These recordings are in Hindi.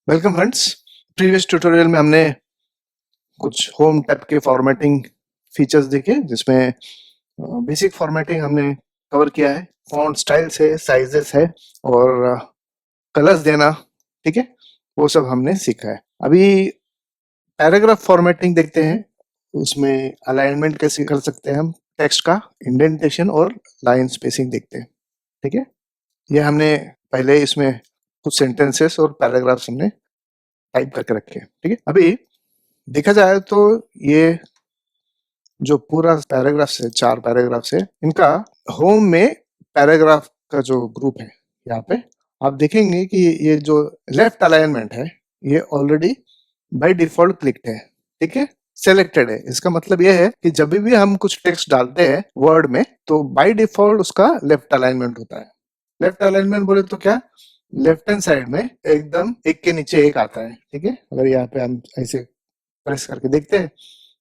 Welcome friends. प्रीवियस ट्यूटोरियल में हमने कुछ होम टैब के फॉर्मेटिंग फीचर्स देखे जिसमें बेसिक फॉर्मेटिंग हमने कवर किया है। फॉन्ट स्टाइल्स है, साइजेस है और कलर्स देना, ठीक है, वो सब हमने सीखा है। अभी पैराग्राफ फॉर्मेटिंग देखते हैं। उसमें अलाइनमेंट कैसे कर सकते हैं हम, टेक्स्ट का इंडेंटेशन और लाइन स्पेसिंग देखते हैं, ठीक है। ये हमने पहले इसमें कुछ सेंटेंसेस और पैराग्राफ्स हमने टाइप करके रखे हैं, ठीक है। अभी देखा जाए तो ये जो पूरा पैराग्राफ्स है, 4 पैराग्राफ्स है, इनका होम में पैराग्राफ का जो ग्रुप है, यहाँ पे आप देखेंगे कि ये जो लेफ्ट अलाइनमेंट है ये ऑलरेडी बाय डिफॉल्ट क्लिक्ड है, ठीक है, सेलेक्टेड है। इसका मतलब ये है कि जब भी हम कुछ टेक्स्ट डालते हैं वर्ड में तो बाय डिफॉल्ट उसका लेफ्ट अलाइनमेंट होता है। लेफ्ट अलाइनमेंट बोले तो क्या, लेफ्ट हैंड साइड में एकदम एक के नीचे एक आता है, ठीक है। अगर यहाँ पे हम ऐसे प्रेस करके देखते हैं,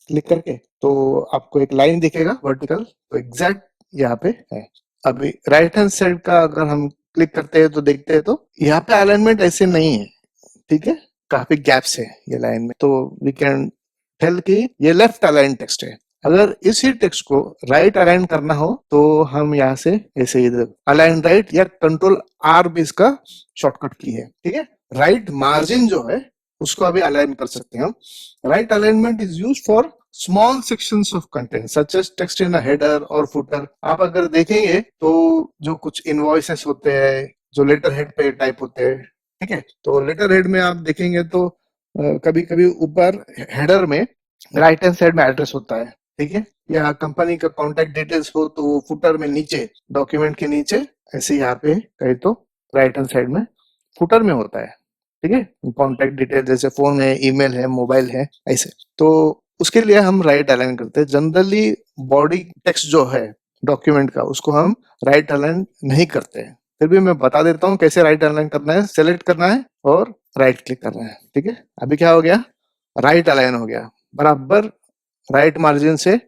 क्लिक करके, तो आपको एक लाइन दिखेगा वर्टिकल, तो एग्जैक्ट यहाँ पे है। अभी राइट हैंड साइड का अगर हम क्लिक करते हैं तो देखते हैं तो यहाँ पे अलाइनमेंट ऐसे नहीं है, ठीक है, काफी गैप्स है ये लाइन में, तो वी कैन टेल कि ये लेफ्ट अलाइन टेक्स्ट है। अगर इसी टेक्स्ट को राइट अलाइन करना हो तो हम यहाँ से ऐसे इधर अलाइन राइट या कंट्रोल आर भी इसका शॉर्टकट की है, ठीक है। राइट मार्जिन जो है उसको अभी अलाइन कर सकते हैं हम। Right alignment is used for small sections of content such as text in a header और फुटर। आप अगर देखेंगे तो जो कुछ इनवॉइसेस होते हैं जो लेटर हेड पे टाइप होते हैं, ठीक है, तो लेटर हेड में आप देखेंगे तो कभी कभी ऊपर हेडर में राइट हैंड साइड में एड्रेस होता है, ठीक है, या कंपनी का कॉन्टेक्ट डिटेल्स हो तो फुटर में नीचे, डॉक्यूमेंट के नीचे, ऐसे यहाँ पे कहे तो राइट हैंड साइड में फुटर में होता है, ठीक है, कॉन्टेक्ट डिटेल जैसे फोन है, ईमेल है, मोबाइल है, ऐसे। तो उसके लिए हम राइट अलाइन करते हैं। जनरली बॉडी टेक्स्ट जो है डॉक्यूमेंट का उसको हम राइट अलाइन नहीं करते हैं, फिर भी मैं बता देता हूँ कैसे राइट अलाइन करना है। सेलेक्ट करना है और राइट क्लिक करना है, ठीक है। अभी क्या हो गया, राइट अलाइन हो गया, बराबर राइट मार्जिन से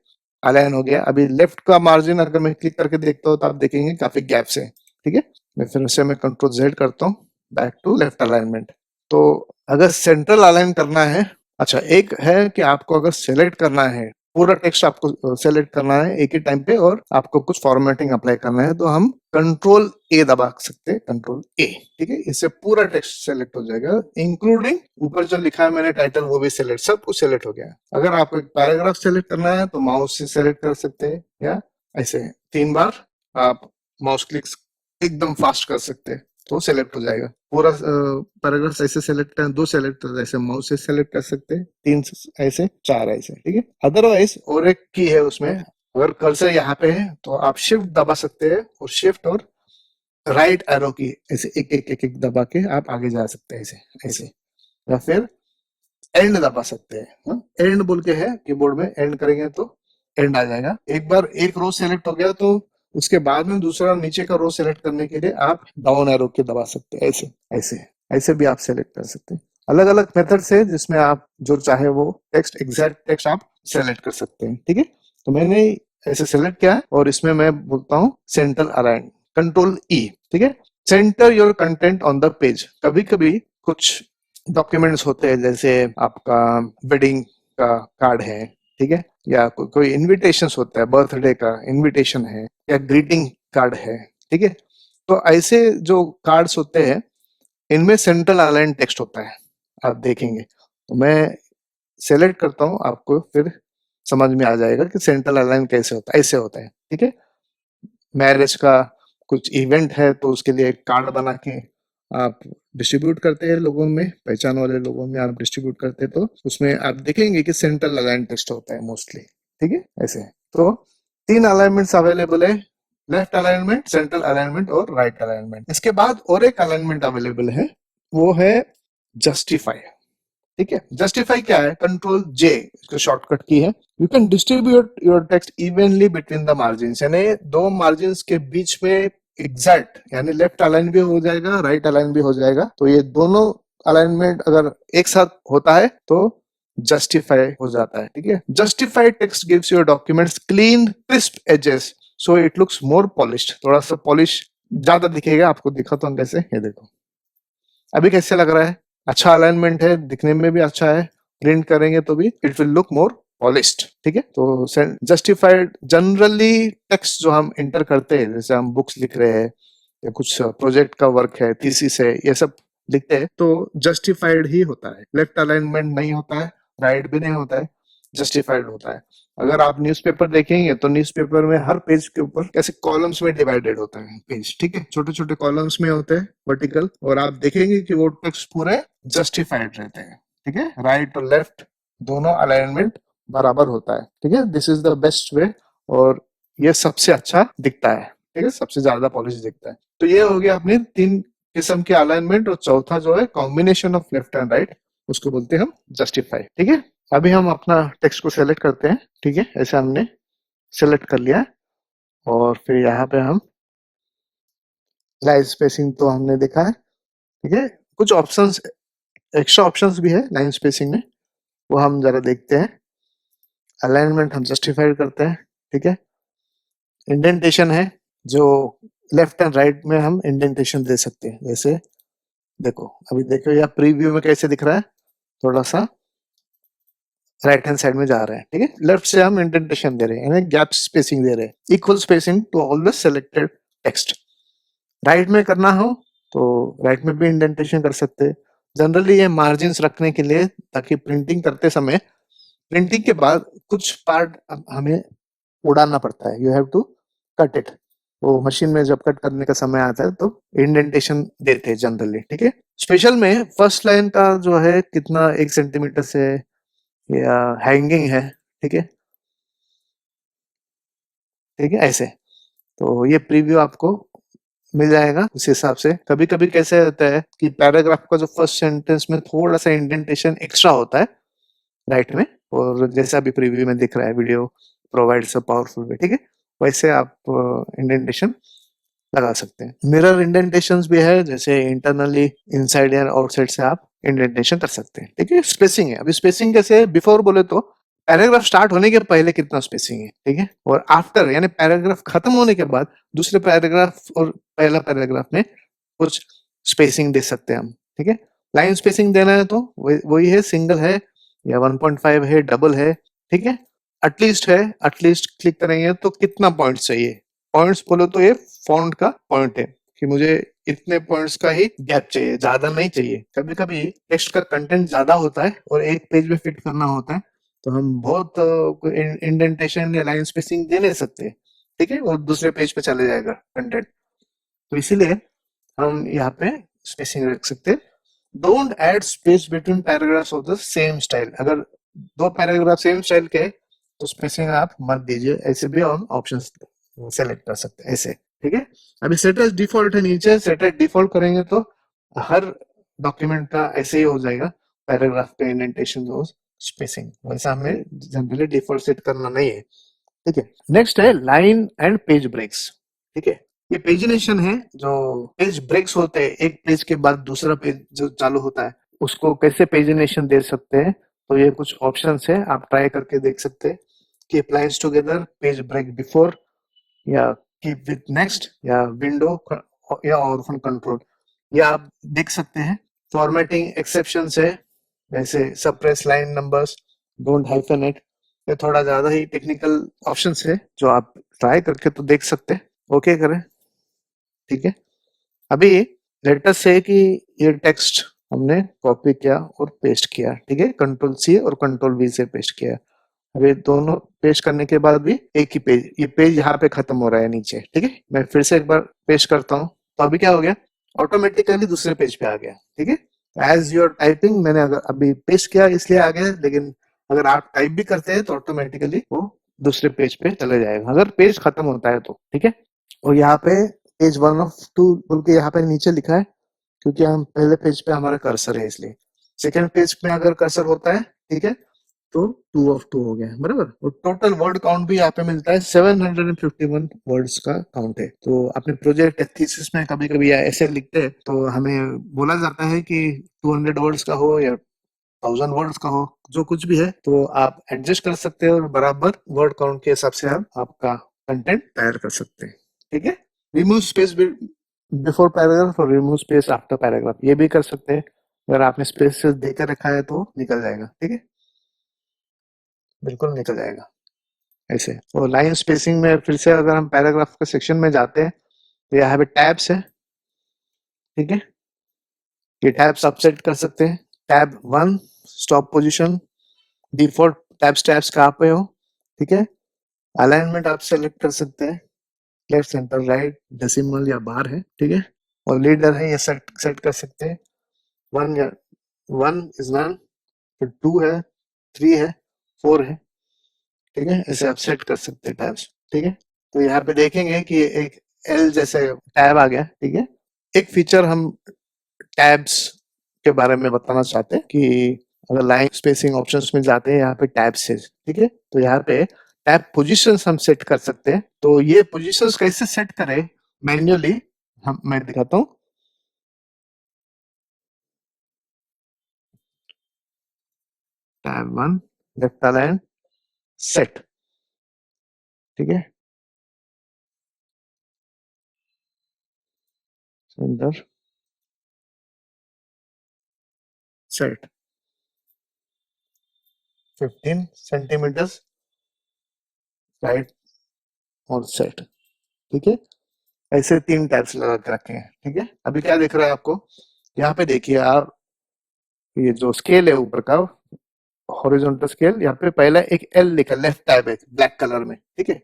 अलाइन हो गया। अभी लेफ्ट का मार्जिन अगर मैं क्लिक करके देखता हूँ तो आप देखेंगे काफी गैप्स है, ठीक है। मैं फिर से मैं कंट्रोल जेड करता हूँ, बैक टू लेफ्ट अलाइनमेंट। तो अगर सेंट्रल अलाइन करना है, अच्छा एक है कि आपको अगर सेलेक्ट करना है, पूरा टेक्स्ट आपको सेलेक्ट करना है एक ही टाइम पे और आपको कुछ फॉर्मेटिंग अप्लाई करना है, तो हम कंट्रोल ए दबा सकते हैं, कंट्रोल ए, ठीक है। इससे पूरा टेक्स्ट सेलेक्ट हो जाएगा, इंक्लूडिंग ऊपर जो लिखा है मैंने टाइटल वो भी सेलेक्ट, सब कुछ सेलेक्ट हो गया। अगर आपको एक पैराग्राफ सेलेक्ट करना है तो माउस से सेलेक्ट कर सकते हैं, या ऐसे 3 बार आप माउस क्लिक एकदम फास्ट कर सकते हैं तो सेलेक्ट हो जाएगा। पूरा पैराग्राफ ऐसे सेलेक्ट करें, 2 सेलेक्ट ऐसे माउस से सेलेक्ट कर सकते हैं, 3 ऐसे, 4 ऐसे, ठीक है। अदरवाइज और एक की है उसमें, अगर कर्सर यहाँ पे है तो आप शिफ्ट दबा सकते हैं और शिफ्ट और राइट एरो की ऐसे एक एक एक एक दबा के आप आगे जा सकते हैं, ऐसे ऐसे, या फिर एंड दबा सकते हैं। एंड बोल के है कीबोर्ड में, एंड करेंगे तो एंड आ जाएगा। एक बार एक रो सेलेक्ट हो गया तो उसके बाद में दूसरा नीचे का रो सेलेक्ट करने के लिए आप डाउन एरो के दबा सकते हैं, ऐसे ऐसे ऐसे भी आप सेलेक्ट कर सकते हैं। अलग अलग मेथड से जिसमें आप जो चाहे वो टेक्स्ट, एग्जैक्ट टेक्स्ट आप सेलेक्ट कर सकते हैं, ठीक है। तो मैंने ऐसे सेलेक्ट किया है और इसमें मैं बोलता हूँ सेंट्रल अलाइन, कंट्रोल ई, ठीक है। Centre your content on the page. कभी कभी कुछ डॉक्यूमेंट्स होते हैं जैसे आपका वेडिंग का कार्ड है, ठीक है, या कोई इनविटेशंस होता है, बर्थडे का इनविटेशन है या ग्रीटिंग कार्ड है, ठीक है। तो ऐसे जो कार्ड्स होते हैं इनमें सेंट्रल अलाइन टेक्स्ट होता है, आप देखेंगे। तो मैं सेलेक्ट करता हूँ, आपको फिर समझ में आ जाएगा कि सेंट्रल अलाइन कैसे होता है, ऐसे होता है, ठीक है। मैरिज का कुछ इवेंट है तो उसके लिए एक कार्ड बना के आप डिस्ट्रीब्यूट करते हैं लोगों में, पहचान वाले लोगों में आप डिस्ट्रीब्यूट करते हैं, तो उसमें आप देखेंगे कि सेंट्रल अलाइन टेक्स्ट होता है मोस्टली, ठीक है, ऐसे। तो 3 अलाइनमेंट्स अवेलेबल है, लेफ्ट अलाइनमेंट, सेंट्रल अलाइनमेंट और राइट अलाइनमेंट। इसके बाद और एक अलाइनमेंट अवेलेबल है, वो है जस्टिफाई, ठीक है। जस्टिफाई क्या है, कंट्रोल जे इसका शॉर्टकट की है। You can distribute your text evenly between the margin, यानी 2 मार्जिन के बीच में एग्जैक्ट, यानी लेफ्ट अलाइन भी हो जाएगा, राइट अलाइन भी हो जाएगा। तो ये दोनों अलाइनमेंट अगर एक साथ होता है तो जस्टिफाई हो जाता है, ठीक है। Justified text gives your documents clean crisp edges so it looks more polished. थोड़ा सा पॉलिश ज्यादा दिखेगा, आपको दिखाता हूँ कैसे, ये देखो अभी कैसे लग रहा है, अच्छा अलाइनमेंट है, दिखने में भी अच्छा है, प्रिंट करेंगे तो भी it will look more polished. ठीक है, तो जस्टिफाइड जनरली टेक्स्ट जो हम इंटर करते हैं, जैसे हम बुक्स लिख रहे हैं या कुछ प्रोजेक्ट का वर्क है, थीसिस है, ये सब लिखते हैं तो जस्टिफाइड ही होता है, लेफ्ट अलाइनमेंट नहीं होता है, राइट भी नहीं होता है, जस्टिफाइड होता है। अगर आप न्यूज़पेपर देखेंगे तो न्यूज़पेपर में हर पेज के ऊपर कैसे कॉलम्स में डिवाइडेड होता है पेज, ठीक है, छोटे छोटे कॉलम्स में होते हैं वर्टिकल, और आप देखेंगे कि वो टेक्स्ट पूरे जस्टिफाइड रहते हैं। ठीक है, राइट और लेफ्ट दोनों अलाइनमेंट बराबर होता है। ठीक है, this is the best way, और ये सबसे अच्छा दिखता है। ठीक है, सबसे ज्यादा पॉलिश दिखता है। तो ये हो गया अपने तीन किस्म के अलाइनमेंट, और चौथा जो है combination of left and right, उसको बोलते हैं हम जस्टिफाई। ठीक है, अभी हम अपना टेक्स्ट को सेलेक्ट करते हैं। ठीक है, ऐसे हमने सेलेक्ट कर लिया, और फिर यहाँ पे हम लाइन स्पेसिंग तो हमने देखा है। ठीक है, कुछ ऑप्शंस, एक्स्ट्रा ऑप्शंस भी है लाइन स्पेसिंग में, वो हम जरा देखते हैं। अलाइनमेंट हम जस्टिफाइड करते हैं। ठीक है, इंडेंटेशन है, जो लेफ्ट एंड राइट में हम इंडेंटेशन दे सकते हैं। जैसे देखो, अभी देखो या प्रीव्यू में कैसे दिख रहा है, थोड़ा सा राइट हैंड साइड में जा रहा है। ठीक है, लेफ्ट से हम इंडेंटेशन दे रहे हैं, यानी गैप स्पेसिंग दे रहे हैं, equal spacing to all the selected text. Right में करना हो तो राइट में भी इंडेंटेशन कर सकते हैं। जनरली ये मार्जिन्स रखने के लिए, ताकि प्रिंटिंग करते समय, प्रिंटिंग के बाद कुछ पार्ट हमें उड़ाना पड़ता है, you have to cut it. वो मशीन में जब कट करने का समय आता है तो इंडेंटेशन देते हैं जनरली। ठीक है, स्पेशल में फर्स्ट लाइन का जो है कितना 1 सेंटीमीटर से या हैंगिंग है। ठीक है, ठीक है, ऐसे तो ये प्रीव्यू आपको मिल जाएगा उस हिसाब से। कभी कभी कैसे होता है कि पैराग्राफ का जो फर्स्ट सेंटेंस में थोड़ा सा इंडेंटेशन एक्स्ट्रा होता है राइट में, और जैसा अभी प्रीव्यू में दिख रहा है, वीडियो प्रोवाइड्स अ पावरफुल वे। ठीक है, वैसे आप इंडेंटेशन लगा सकते हैं। मिरर इंडेंटेशंस भी है, जैसे इंटरनली इनसाइड या आउटसाइड से आप इंडेंटेशन कर सकते हैं। ठीक है, स्पेसिंग है, अभी स्पेसिंग कैसे, बिफोर बोले तो पैराग्राफ स्टार्ट होने के पहले कितना स्पेसिंग है। ठीक है, और आफ्टर यानी पैराग्राफ खत्म होने के बाद दूसरे पैराग्राफ और पहला पैराग्राफ में कुछ स्पेसिंग दे सकते हैं हम। ठीक है, लाइन स्पेसिंग देना है तो वही है, सिंगल है या 1.5 है, डबल है। ठीक है, एटलीस्ट है, एटलीस्ट क्लिक करेंगे तो कितना पॉइंट्स चाहिए। पॉइंट्स बोलो तो ये फॉन्ट का पॉइंट है कि मुझे इतने पॉइंट्स का ही गैप चाहिए, ज्यादा नहीं चाहिए। कभी कभी टेक्स्ट का कंटेंट ज्यादा होता है और एक पेज में फिट करना होता है, तो हम बहुत इंडेंटेशन या लाइन स्पेसिंग दे नहीं सकते। ठीक है, और दूसरे पेज पे चले जाएगा कंटेंट, तो इसीलिए हम यहाँ पे स्पेसिंग रख सकते हैं। Don't add space between paragraphs of the same style. अगर दो पैराग्राफ सेम स्टाइल के तो स्पेसिंग आप मत दीजिए, ऐसे भी हम ऑप्शन सेलेक्ट कर सकते हैं ऐसे। ठीक है, अभी सेट एज डिफॉल्ट है, नीचे सेट एज डिफॉल्ट करेंगे तो हर डॉक्यूमेंट का ऐसे ही हो जाएगा, पैराग्राफ पे इंडेंटेशन और स्पेसिंग, वैसा हमें जनरली डिफॉल्ट सेट करना नहीं है। ठीक है, नेक्स्ट है लाइन एंड पेज ब्रेक्स। ठीक है, ये पेजिनेशन है, जो पेज ब्रेक्स होते हैं, एक पेज के बाद दूसरा पेज जो चालू होता है, उसको कैसे पेजिनेशन दे सकते हैं। तो ये कुछ ऑप्शंस है, आप ट्राई करके देख सकते हैं कि applies together, page break before, या कीप विथ नेक्स्ट, या विंडो, या ऑर्फन कंट्रोल, या आप देख सकते हैं। फॉर्मेटिंग एक्सेप्शन है, जैसे suppress line numbers, don't hyphenate, ये थोड़ा ज्यादा ही टेक्निकल ऑप्शंस है जो आप ट्राई करके तो देख सकते हैं। ओके करें। ठीक है, अभी लेटर से कि ये टेक्स्ट हमने कॉपी किया और पेस्ट किया। ठीक है, कंट्रोल सी और कंट्रोल वी से पेस्ट किया। अभी दोनों पेस्ट करने के बाद भी एक ही पेज, ये पेज यहाँ पे खत्म हो रहा है नीचे। ठीक है, मैं फिर से एक बार पेस्ट करता हूँ, तो अभी क्या हो गया, ऑटोमेटिकली दूसरे पेज पे आ गया। ठीक है, एज यूर टाइपिंग, मैंने अगर अभी पेस्ट किया इसलिए आ गया, लेकिन अगर आप टाइप भी करते हैं तो ऑटोमेटिकली वो दूसरे पेज पे चले जाएगा, अगर पेज खत्म होता है तो। ठीक है, और यहाँ पे पेज 1 of 2 बोल के यहाँ पे नीचे लिखा है, क्योंकि हम पहले पेज पे हमारा कर्सर है इसलिए। सेकंड पेज पे अगर कर्सर होता है, ठीक है, तो 2 of 2 हो गया, बराबर। और टोटल वर्ड काउंट भी यहाँ पे मिलता है, 751 वर्ड्स का काउंट है। तो अपने प्रोजेक्ट थीसिस में कभी कभी ऐसे लिखते हैं तो हमें बोला जाता है कि 200 वर्ड्स का हो या 1000 वर्ड्स का हो, जो कुछ भी है, तो आप एडजस्ट कर सकते हैं और बराबर वर्ड काउंट के हिसाब से आप आपका कंटेंट तैयार कर सकते हैं। ठीक है, रिमूव स्पेस बिफोर पैराग्राफ और रिमूव स्पेस आफ्टर पैराग्राफ, ये भी कर सकते हैं। अगर आपने स्पेसेस देकर रखा है तो निकल जाएगा, ठीक है, बिल्कुल निकल जाएगा ऐसे। और लाइन स्पेसिंग में फिर से अगर हम पैराग्राफ के सेक्शन में जाते हैं तो यहाँ पे टैब्स है, ठीक है, ये टैब्स आप सेट कर सकते हैं। Tab 1 stop position, default tabs कहाँ पे हो, ठीक है। अलाइनमेंट आप सेलेक्ट कर सकते हैं, लेफ्ट सेंटर राइट डेसिमल या बार है, ठीक है। और लीडर है ये सेट सेट कर सकते हैं, 1 या 1 इज 1, फिर 2 है, 3 है, 4 है, ठीक है, ऐसे आप सेट कर सकते हैं टैब्स, ठीक है। तो यहाँ पे देखेंगे कि एक एल जैसे टैब आ गया, ठीक है। एक फीचर हम टैब्स के बारे में बताना चाहते हैं कि अगर लाइन स्पेसिंग ऑप्शंस में जाते हैं यहाँ पे टैब्स है, ठीक है, तो यहाँ पे टैब पोजीशंस हम सेट कर सकते हैं। तो ये पोजीशंस कैसे सेट करें मैन्युअली, हम मैं दिखाता हूँ। टैब 1 लेफ्ट अलाइन सेट, ठीक है, सेंटर सेट 15 सेंटीमीटर राइट और सेट, ठीक है। ऐसे 3 टैब्स लगा के रखे हैं, ठीक है। अभी क्या दिख रहा है आपको, यहाँ पे देखिए आप, ये जो स्केल है ऊपर का हॉरिजॉन्टल स्केल, यहाँ पे पहला एक एल लिखा, लेफ्ट टैब है ब्लैक कलर में, ठीक है,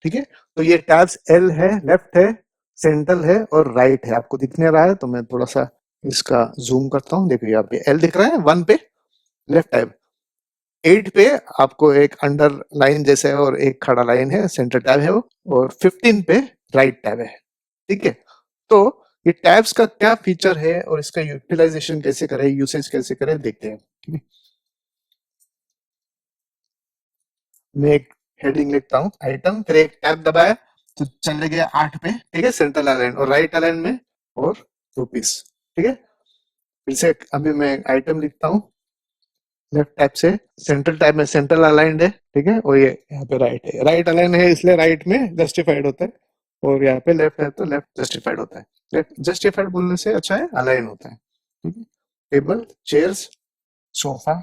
ठीक है। तो ये टैब्स एल है, लेफ्ट है, सेंट्रल है और राइट है। आपको दिख नहीं रहा है तो मैं थोड़ा सा इसका जूम करता हूँ, देखिए यहाँ पे एल दिख रहा है, 1 पे लेफ्ट टैब, 8 पे आपको एक अंडर लाइन जैसे है और एक खड़ा लाइन है, सेंटर टैब है वो, और 15 पे राइट टैब है, ठीक है। तो ये टैब्स का क्या फीचर है और इसका यूटिलाइजेशन कैसे करें, यूसेज कैसे करें, देखते हैं, ठीक है। मैं एक हेडिंग लिखता हूँ आइटम, फिर एक टैब दबाया तो चले गया 8 पे, ठीक है, सेंट्रल अलाइन और राइट अलाइन में और रुपीस, ठीक है। फिर से अभी मैं आइटम लिखता हूँ लेफ्ट टैब से, सेंट्रल टैब में सेंट्रल अलाइंड है, ठीक है, और ये यहाँ पे राइट है, राइट अलाइन है इसलिए राइट में जस्टिफाइड होता है, और यहाँ पे लेफ्ट है तो लेफ्ट जस्टिफाइड होता है। लेफ्ट जस्टिफाइड बोलने से अच्छा है अलाइन होता है, ठीक है। टेबल चेयर्स सोफा,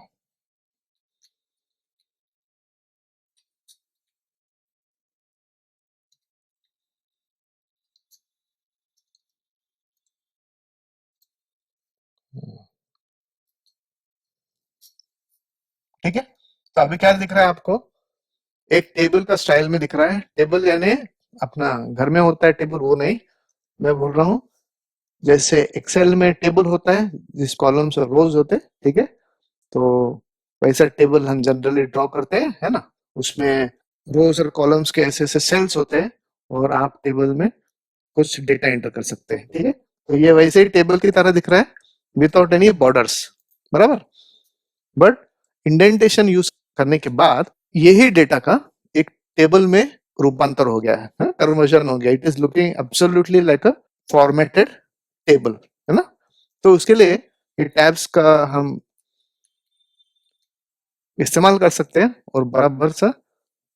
ठीक है। तो अभी क्या दिख रहा है आपको, एक टेबल का स्टाइल में दिख रहा है, टेबल यानी अपना घर में होता है टेबल वो नहीं, मैं बोल रहा हूँ जैसे एक्सेल में टेबल होता है जिस कॉलम्स और रोज होते हैं, ठीक है। तो वैसा टेबल हम जनरली ड्रॉ करते हैं, है ना, उसमें रोज और कॉलम्स के ऐसे ऐसे सेल्स होते हैं और आप टेबल में कुछ डेटा एंटर कर सकते हैं, ठीक है। तो ये वैसे ही टेबल की तरह दिख रहा है विदाउट एनी बॉर्डर्स, बराबर। बट इंडेंटेशन यूज करने के बाद यही डेटा का एक टेबल में रूपांतर हो गया है, कन्वर्जन हो गया, it is looking absolutely like a formatted table, है ना। तो उसके लिए ये टैब्स का हम इस्तेमाल कर सकते हैं और बराबर सा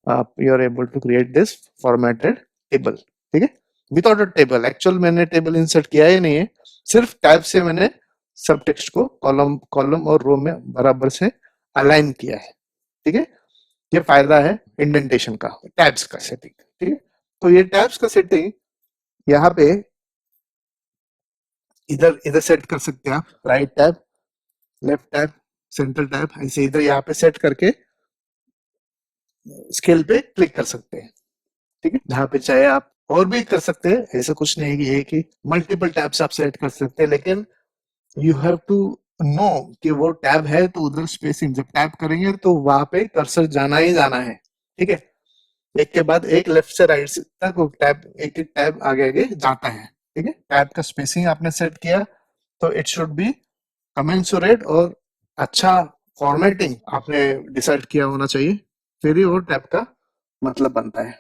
आप you are able to create this formatted table, ठीक है, विदाउट अ टेबल। एक्चुअल मैंने टेबल इंसर्ट किया ही नहीं है, सिर्फ टैब से मैंने सब टेक्स्ट को कॉलम कॉलम और रो में बराबर से अलाइन किया है, ठीक है। ये फायदा है इंडेंटेशन का, टैब्स का सेटिंग, ठीक है। तो ये टैब्स का सेटिंग यहाँ पे इधर इधर सेट कर सकते हैं आप, right tab, left tab, centre tab, ऐसे इधर यहाँ पे सेट करके स्केल पे क्लिक कर सकते हैं, ठीक है। जहाँ पे चाहे आप और भी कर सकते हैं, ऐसा कुछ नहीं है कि एक ही मल्टीपल टैब्स आप सेट कर सकते हैं, लेकिन यू हैव टू नो कि वो टैब है तो उधर स्पेसिंग, जब टैब करेंगे तो वहां पे कर्सर जाना ही जाना है, ठीक है। एक के बाद एक लेफ्ट से राइट से तक वो टैब एक एक टैब आगे आगे जाता है, ठीक है। टैब का स्पेसिंग आपने सेट किया तो इट शुड बी कमेंसुरेट और अच्छा फॉर्मेटिंग आपने डिसाइड किया होना चाहिए, फिर ही वो टैब का मतलब बनता है,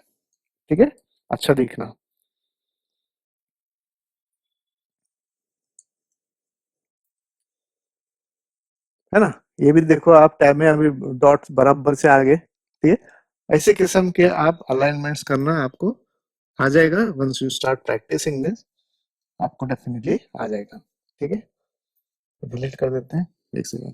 ठीक है, अच्छा दिखना, है ना। ये भी देखो आप टैब में अभी डॉट्स बराबर से आ गए, ठीक है। ऐसे किस्म के आप अलाइनमेंट्स करना आपको आ जाएगा, once you start practising this आपको डेफिनेटली आ जाएगा, ठीक है। डिलीट कर देते हैं, एक सेकंड।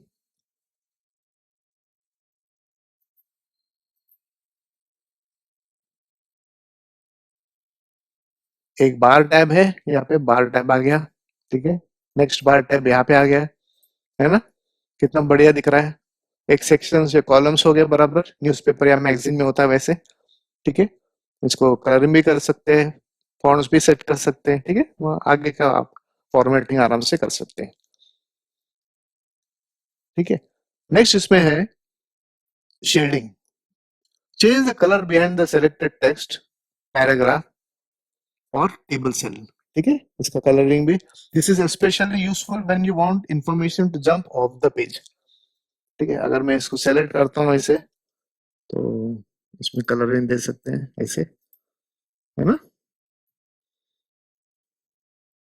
एक बार टैब है, यहाँ पे बार टैब आ गया, ठीक है। नेक्स्ट बार टैब यहाँ पे आ गया, है ना, कितना बढ़िया दिख रहा है। एक सेक्शन से कॉलम्स हो गए बराबर, न्यूज़पेपर या मैगजीन में होता है वैसे, ठीक है। इसको कलरिंग भी कर सकते हैं, फॉन्ट्स भी सेट कर सकते हैं, ठीक है। वहाँ आगे का आप फॉर्मेटिंग आराम से कर सकते हैं, ठीक है। नेक्स्ट इसमें है shading. Change the colour behind the selected text, paragraph और टेबल सेल, ठीक है। इसका कलरिंग भी, this is specially useful when you want information to jump off the page, ठीक है। अगर मैं इसको सेलेक्ट करता हूँ ऐसे, तो इसमें कलरिंग दे सकते हैं ऐसे, है ना।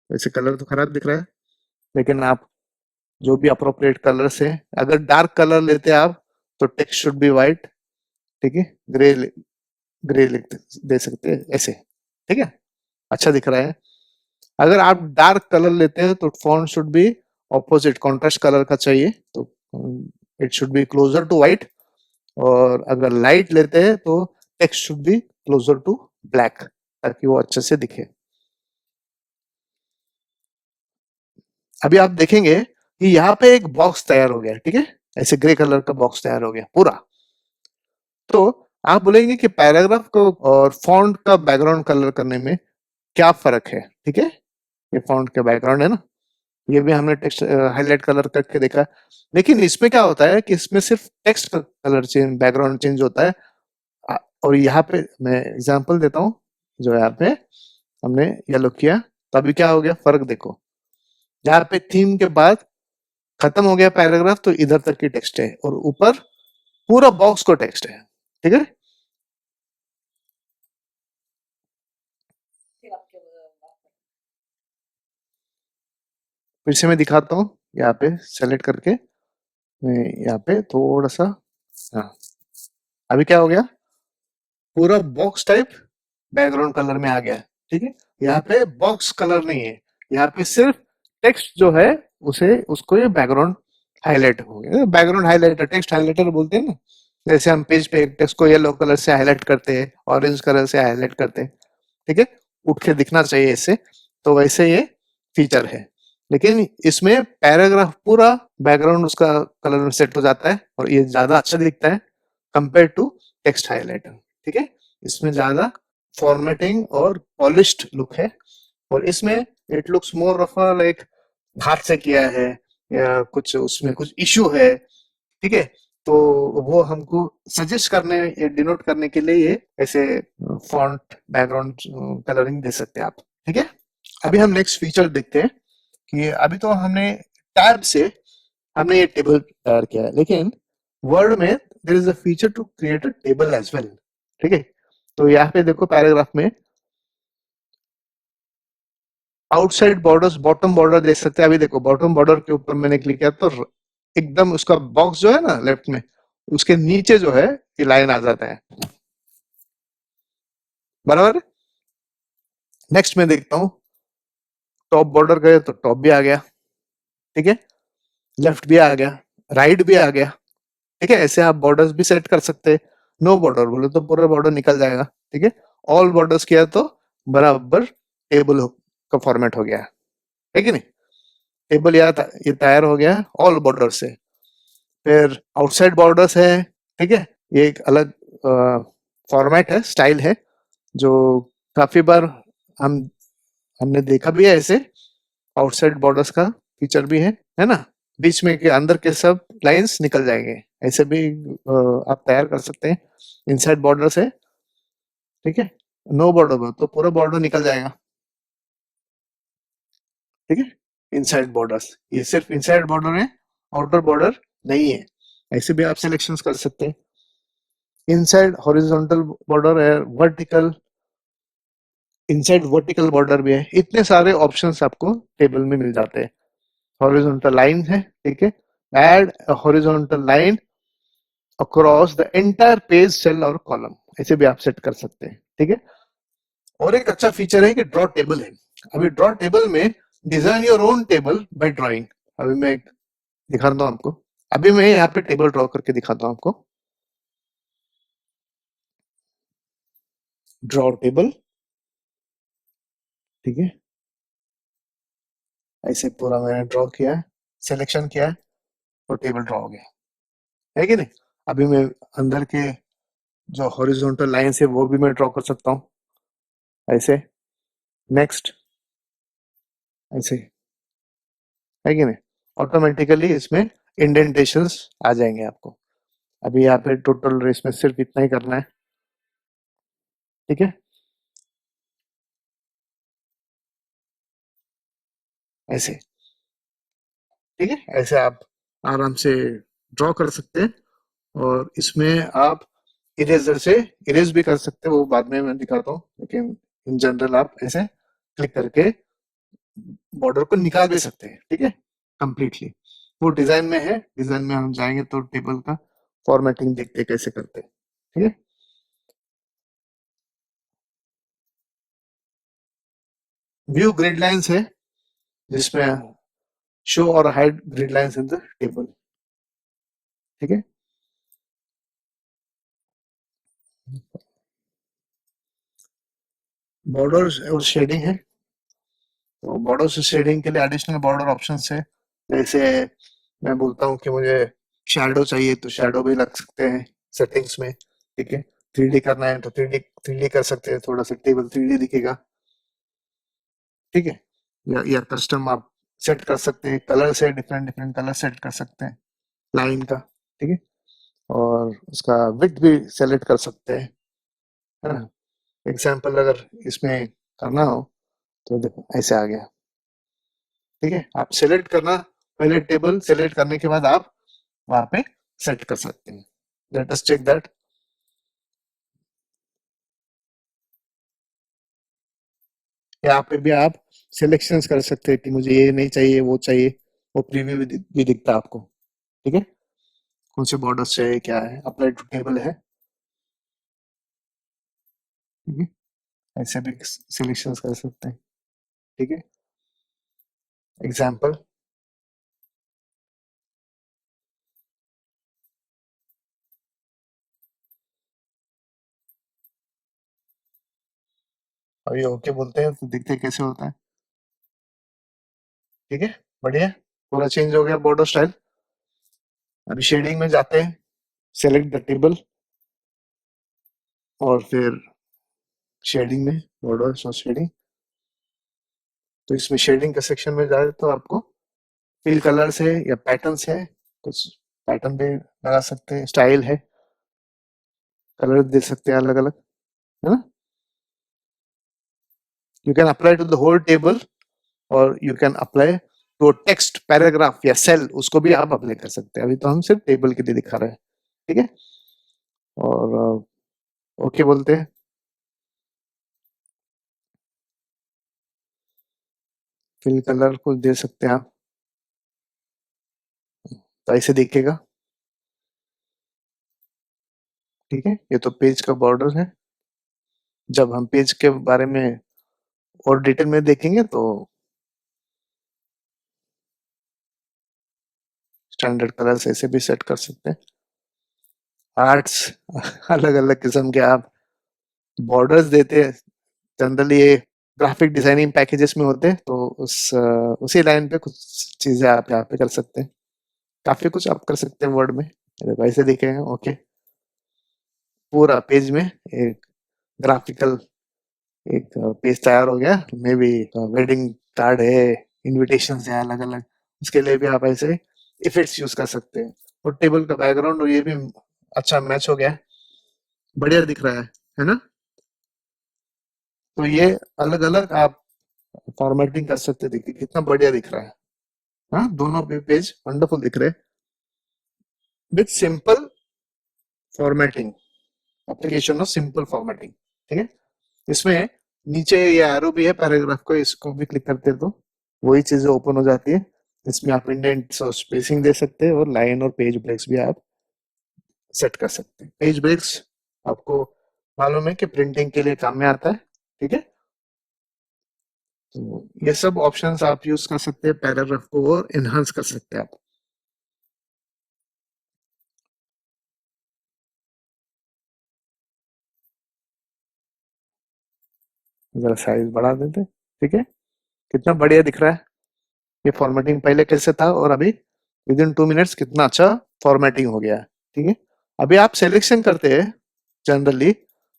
वैसे कलर तो खराब दिख रहा है, लेकिन आप जो भी अप्रोप्रिएट कलर्स है, अगर डार्क कलर लेते हैं आप, तो टेक्स्ट शुड बी वाइट, ठीक है। ग्रे, ग्रे लिख दे सकते हैं ऐसे, ठीक है, अच्छा दिख रहा है। अगर आप डार्क कलर लेते हैं तो font should be opposite, contrast colour का चाहिए, तो it should be closer to white. और अगर लाइट लेते हैं तो text should be closer to black, ताकि वो अच्छे से दिखे। अभी आप देखेंगे कि यहाँ पे एक बॉक्स तैयार हो गया, ठीक है, ऐसे ग्रे कलर का बॉक्स तैयार हो गया पूरा। तो आप बोलेंगे कि पैराग्राफ को और फॉन्ट का बैकग्राउंड कलर करने में क्या फर्क है, ठीक है। ये फॉन्ट का बैकग्राउंड है ना, ये भी हमने टेक्स्ट हाईलाइट कलर करके देखा। लेकिन इसमें क्या होता है कि इसमें सिर्फ टेक्स्ट का कलर चेंज, बैकग्राउंड चेंज होता है। और यहाँ पे मैं एग्जांपल देता हूँ, जो यहाँ पे हमने येलो किया, तो अभी क्या हो गया फर्क देखो। यहाँ पे थीम के बाद खत्म हो गया पैराग्राफ, तो इधर तक की टेक्स्ट है, और ऊपर पूरा बॉक्स को टेक्स्ट है, ठीक है। फिर से मैं दिखाता हूँ, यहाँ पे सेलेक्ट करके मैं यहाँ पे थोड़ा सा, हाँ, अभी क्या हो गया, पूरा बॉक्स टाइप बैकग्राउंड कलर में आ गया, ठीक है। यहाँ पे बॉक्स कलर नहीं है, यहाँ पे सिर्फ टेक्स्ट जो है उसे, उसको ये बैकग्राउंड हाईलाइट हो गया। बैकग्राउंड हाईलाइटर, टेक्स्ट हाईलाइटर बोलते हैं ना, जैसे हम पेज पे टेक्स्ट को येलो कलर से हाईलाइट करते हैं, ऑरेंज कलर से हाईलाइट करते हैं, ठीक है, उठ के दिखना चाहिए इससे, तो वैसे ये फीचर है। लेकिन इसमें पैराग्राफ पूरा बैकग्राउंड उसका कलर में सेट हो जाता है, और ये ज्यादा अच्छा दिखता है कंपेयर टू टेक्स्ट हाईलाइटर, ठीक है। इसमें ज्यादा फॉर्मेटिंग और पॉलिश्ड लुक है, और इसमें it looks more of like हाथ से किया है, या कुछ उसमें कुछ इश्यू है, ठीक है। तो वो हमको सजेस्ट करने या डिनोट करने के लिए ये ऐसे फॉन्ट बैकग्राउंड कलरिंग दे सकते हैं आप, ठीक है। अभी हम नेक्स्ट फीचर देखते हैं कि अभी तो हमने टैब से हमने ये टेबल तैयार किया है, लेकिन वर्ड में there is a feature to create a table as well, ठीक है। तो यहाँ पे देखो पैराग्राफ में आउटसाइड बॉर्डर्स, बॉटम बॉर्डर देख सकते हैं। अभी देखो बॉटम बॉर्डर के ऊपर मैंने क्लिक किया तो एकदम उसका बॉक्स जो है ना लेफ्ट में, उसके नीचे जो है ये लाइन आ जाता है, बराबर। नेक्स्ट में देखता हूँ टॉप बॉर्डर गए तो टॉप भी आ गया, ठीक है, लेफ्ट भी आ गया, राइट भी आ गया, ठीक है। ऐसे आप बॉर्डर्स भी सेट कर सकते हैं। नो बॉर्डर बोले तो पूरा बॉर्डर निकल जाएगा, ठीक है। ऑल बॉर्डर्स किया तो बराबर टेबल का फॉर्मेट हो गया, है कि नहीं। टेबल ये तैयार हो गया ऑल बॉर्डर से। फिर आउटसाइड बॉर्डर्स है, ठीक है, ये एक अलग फॉर्मेट है, स्टाइल है, जो काफी बार हम हमने देखा भी है ऐसे। आउटसाइड बॉर्डर्स का फीचर भी है ना, बीच में के अंदर के सब लाइंस निकल जाएंगे, ऐसे भी आप तैयार कर सकते हैं। इनसाइड बॉर्डर से, ठीक है, नो बॉर्डर तो पूरा बॉर्डर निकल जाएगा, ठीक है। इनसाइड बॉर्डर्स, ये सिर्फ इनसाइड बॉर्डर है, आउटर बॉर्डर नहीं है, ऐसे भी आप सिलेक्शंस कर सकते हैं। इनसाइड हॉरिजॉन्टल बॉर्डर है, वर्टिकल, इनसाइड वर्टिकल बॉर्डर भी है। इतने सारे ऑप्शंस आपको टेबल में मिल जाते हैं। हॉरिजॉन्टल लाइन है, ठीक है, add horizontal line across the entire page, cell और कॉलम, ऐसे भी आप सेट कर सकते हैं, ठीक है। और एक अच्छा फीचर है कि ड्रॉ टेबल है। अभी ड्रॉ टेबल में design your own table by drawing, अभी मैं एक दिखाता हूँ आपको। अभी मैं यहाँ पे टेबल ड्रॉ करके दिखाता हूँ आपको। ड्रॉ टेबल, ठीक है, ऐसे पूरा मैंने ड्रॉ किया है, सिलेक्शन किया है और टेबल ड्रॉ हो गया, है कि नहीं। अभी मैं अंदर के जो हॉरिजॉन्टल लाइंस है वो भी मैं ड्रॉ कर सकता हूँ ऐसे। नेक्स्ट, ऐसे, है कि नहीं। ऑटोमेटिकली इसमें इंडेंटेशंस आ जाएंगे आपको। अभी यहाँ पे टोटल रेस में सिर्फ इतना ही करना है, ठीक है, ऐसे, ठीक है, ऐसे आप आराम से ड्रॉ कर सकते हैं। और इसमें आप इरेजर से इरेज भी कर सकते हैं, वो बाद में मैं दिखाता हूँ, लेकिन इन जनरल आप ऐसे क्लिक करके बॉर्डर को निकाल भी सकते हैं, ठीक है, कंप्लीटली। वो डिजाइन में है, डिजाइन में हम जाएंगे तो टेबल का फॉर्मेटिंग देखते हैं कैसे करते हैं, ठीक है। व्यू ग्रिड लाइंस है, जिसमें शो और hide grid lines in the table, ठीक है। बॉर्डर और शेडिंग है, तो बॉर्डर से शेडिंग के लिए एडिशनल बॉर्डर ऑप्शन है। जैसे मैं बोलता हूँ कि मुझे शैडो चाहिए तो शैडो भी लग सकते हैं सेटिंग्स में, ठीक है। 3D करना है तो 3D कर सकते हैं, थोड़ा सा टेबल 3D दिखेगा, ठीक है। या कस्टम आप सेट कर सकते हैं, कलर से डिफरेंट डिफरेंट कलर सेट कर सकते हैं लाइन का, ठीक है। और उसका विड्थ भी सेलेक्ट कर सकते हैं, है ना। एग्जाम्पल अगर इसमें करना हो तो देखो ऐसे आ गया, ठीक है। आप सेलेक्ट करना, पहले टेबल सेलेक्ट करने के बाद आप वहां पे सेट कर सकते हैं। Let us check that. यहाँ पे भी आप सिलेक्शंस कर सकते हैं कि मुझे ये नहीं चाहिए वो चाहिए, वो प्रीव्यू भी दिखता है आपको, ठीक है। कौन से बॉर्डर्स चाहिए, क्या है, अप्लाई टू टेबल है, ठीक है। ऐसे भी सिलेक्शंस कर सकते हैं, ठीक है। एग्जाम्पल, और ये ओके बोलते हैं तो देखते हैं कैसे होता है, ठीक है। बढ़िया, पूरा चेंज हो गया बॉर्डर स्टाइल। अभी शेडिंग में जाते हैं, सेलेक्ट द टेबल और फिर शेडिंग में बॉर्डर और शेडिंग। तो इसमें शेडिंग के सेक्शन में जाए तो आपको फिल कलर्स है या पैटर्न्स है, कुछ पैटर्न भी लगा सकते हैं, स्टाइल है, कलर दे सकते हैं अलग अलग, है ना। You can apply to the whole table और you can apply to text paragraph या सेल, उसको भी आप अप्लाई कर सकते हैं। अभी तो हम सिर्फ टेबल के लिए दिखा रहे हैं, ठीक है। और ओके बोलते हैं, फिल कलर को दे सकते हैं आप, तो ऐसे दिखेगा, ठीक है। ये तो पेज का बॉर्डर है। जब हम पेज के बारे में और डिटेल में देखेंगे तो स्टैंडर्ड कलर्स ऐसे भी सेट कर सकते हैं। आर्ट्स अलग अलग किस्म के आप बॉर्डर्स देते हैं, जनरली ये ग्राफिक डिजाइनिंग पैकेजेस में होते हैं, तो उसी लाइन पे कुछ चीजें आप यहाँ पे कर सकते हैं। काफी कुछ आप कर सकते हैं वर्ड में। देखो ऐसे दिखेगा, ओके, पूरा पेज में एक ग्राफिकल एक पेज तैयार हो गया। मे बी वेडिंग कार्ड है, इनविटेशन है अलग अलग, उसके लिए भी आप ऐसे इफेक्ट्स यूज कर सकते हैं। और टेबल का बैकग्राउंड और ये भी अच्छा मैच हो गया, बढ़िया दिख रहा है ना। तो ये अलग अलग आप फॉर्मेटिंग कर सकते हैं, देखिए कितना बढ़िया दिख रहा है। हाँ, दोनों भी पेज वंडरफुल दिख रहे हैं with simple formatting, application of simple formatting, ठीक है। इसमें नीचे ये एरो भी है पैराग्राफ को, इसको भी क्लिक करते हैं तो वही चीजें ओपन हो जाती है। इसमें आप इंडेंट्स और स्पेसिंग दे सकते हैं और लाइन और पेज ब्रेक्स भी आप सेट कर सकते हैं। पेज ब्रेक्स आपको मालूम है कि प्रिंटिंग के लिए काम में आता है, ठीक है। तो ये सब ऑप्शंस आप यूज कर सकते हैं पैराग्राफ को और एनहांस कर सकते हैं आप। जरा साइज बढ़ा देते, ठीक है, कितना बढ़िया दिख रहा है। ये फॉर्मेटिंग पहले कैसे था और अभी विद इन 2 मिनट्स कितना अच्छा फॉर्मेटिंग हो गया है, ठीक है। अभी आप सिलेक्शन करते हैं जनरली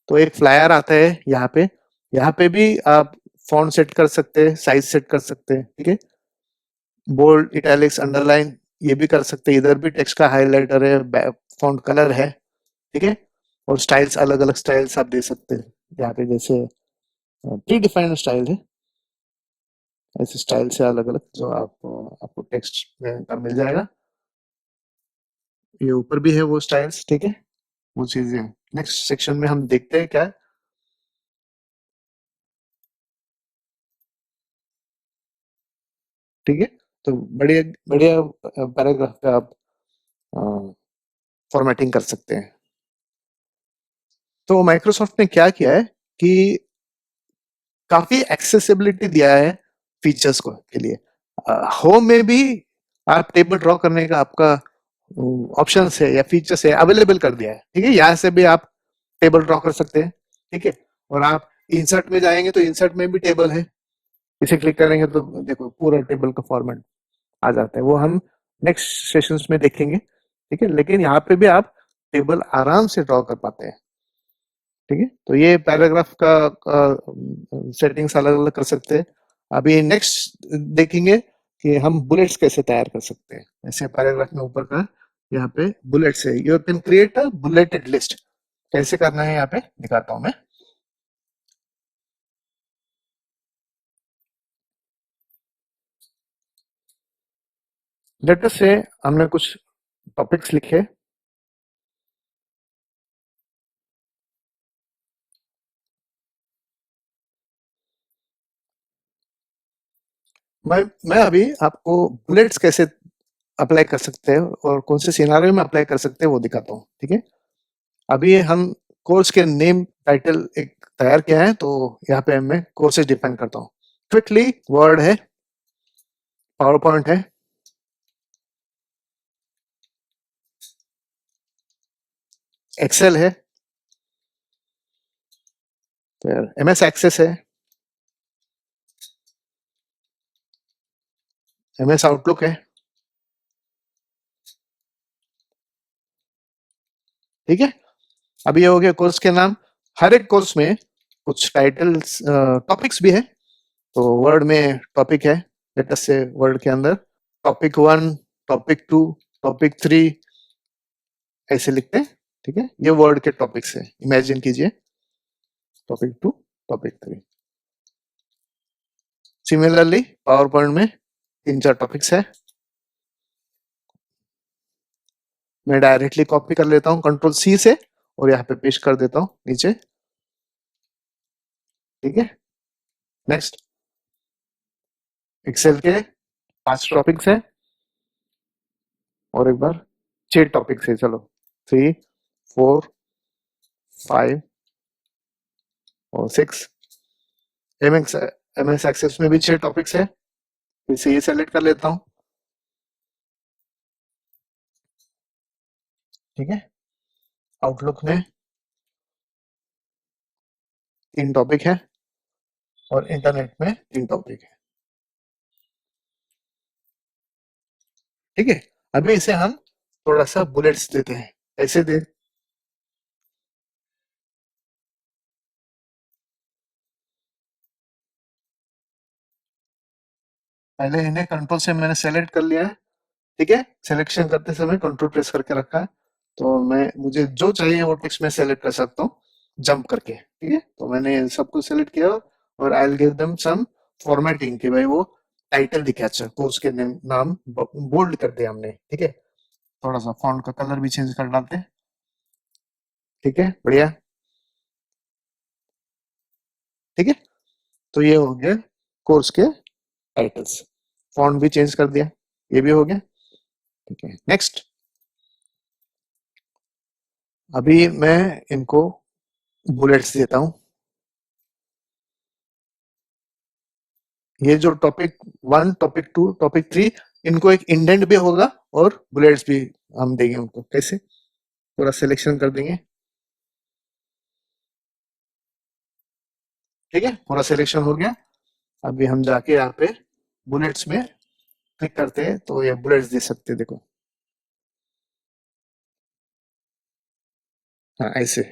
तो एक फ्लायर आता है यहाँ पे भी आप फॉन्ट सेट कर सकते हैं, साइज सेट कर सकते हैं, ठीक है। बोल्ड, इटैलिक्स, अंडरलाइन ये भी कर सकते हैं। इधर भी टेक्स्ट का हाइलाइटर है, फॉन्ट कलर है, ठीक है। और स्टाइल्स, अलग अलग स्टाइल्स आप दे सकते हैं यहाँ पे, जैसे प्री डिफाइंड स्टाइल है, ऐसे स्टाइल से अलग अलग जो आपको टेक्स्ट में का मिल जाएगा। ये ऊपर भी है वो स्टाइल्स, ठीक है, वो चीजें नेक्स्ट सेक्शन में हम देखते हैं क्या है, ठीक है। तो बढ़िया बढ़िया पैराग्राफ पे आप फॉर्मेटिंग कर सकते हैं। तो माइक्रोसॉफ्ट ने क्या किया है कि काफी एक्सेसिबिलिटी दिया है फीचर्स को के लिए। होम में भी आप टेबल ड्रॉ करने का आपका ऑप्शन है या फीचर्स है अवेलेबल कर दिया है, ठीक है। यहाँ से भी आप टेबल ड्रॉ कर सकते हैं, ठीक है। और आप इंसर्ट में जाएंगे तो इंसर्ट में भी टेबल है, इसे क्लिक करेंगे तो देखो पूरा टेबल का फॉर्मेट आ जाता है। वो हम नेक्स्ट सेशंस में देखेंगे, ठीक है। लेकिन यहाँ पे भी आप टेबल आराम से ड्रॉ कर पाते हैं, ठीक है। तो ये पैराग्राफ का सेटिंग्स अलग अलग कर सकते हैं। अभी नेक्स्ट देखेंगे कि हम बुलेट्स कैसे तैयार कर सकते हैं। ऐसे पैराग्राफ में ऊपर का यहाँ पे बुलेट्स है, you can create a bulleted list. कैसे करना है यहाँ पे दिखाता हूँ मैं। लेटर से हमने कुछ टॉपिक्स लिखे, मैं मैं अभी आपको बुलेट्स कैसे अप्लाई कर सकते हैं और कौन से सिनारियो में अप्लाई कर सकते हैं वो दिखाता हूँ, ठीक है। अभी हम कोर्स के नेम टाइटल एक तैयार किया है, तो यहाँ पे मैं कोर्सेज डिफाइन करता हूँ। क्विकली वर्ड है, पावर पॉइंट है, एक्सेल है, फिर एमएस एक्सेस है, एमएस आउटलुक है, ठीक है। अभी ये हो गया कोर्स के नाम। हर एक कोर्स में कुछ टाइटल्स टॉपिक्स भी है, तो वर्ड में टॉपिक है, लेट्स से वर्ड के अंदर टॉपिक 1, टॉपिक 2, टॉपिक 3 ऐसे लिखते हैं, ठीक है। ये वर्ड के टॉपिक्स है, इमेजिन कीजिए topic 2, topic 3। Similarly power point में 3-4 टॉपिक्स है, मैं डायरेक्टली कॉपी कर लेता हूँ कंट्रोल सी से और यहाँ पे पेस्ट कर देता हूँ नीचे, ठीक है। नेक्स्ट, एक्सेल के 5 टॉपिक्स है और एक बार 6 टॉपिक्स है, चलो 3, 4, 5 और 6। एमएक्स एमएस एक्सेस में भी 6 टॉपिक्स है, इसे ये सेलेक्ट कर लेता हूँ, ठीक है। आउटलुक में 3 टॉपिक है और इंटरनेट में 3 टॉपिक है, ठीक है। अभी इसे हम थोड़ा सा बुलेट्स देते हैं, ऐसे दे, पहले इन्हें कंट्रोल से मैंने सेलेक्ट कर लिया है, ठीक है। सिलेक्शन करते समय कंट्रोल प्रेस करके रखा है, तो मैं मुझे जो चाहिए वो टेक्स्ट में सेलेक्ट कर सकता हूँ जंप करके, ठीक है। तो मैंने सब कुछ सेलेक्ट किया और I will give them some formatting कि भाई वो टाइटल दिखे, अच्छा कोर्स के नाम बोल्ड कर दिया हमने, ठीक है। थोड़ा सा फॉन्ट का कलर भी चेंज कर डालते हैं, ठीक है, बढ़िया, ठीक है। तो ये हो गया कोर्स के टाइटल्स, फॉन्ट भी चेंज कर दिया, ये भी हो गया, ठीक है। नेक्स्ट, अभी मैं इनको बुलेट्स देता हूँ। ये जो टॉपिक 1, टॉपिक 2, टॉपिक 3 इनको एक इंडेंट भी होगा और बुलेट्स भी हम देंगे उनको, कैसे पूरा सिलेक्शन कर देंगे, ठीक है, पूरा सिलेक्शन हो गया। अभी हम जाके यहाँ पे बुलेट्स में क्लिक करते हैं तो ये बुलेट्स दे सकते हैं, देखो। हाँ, ऐसे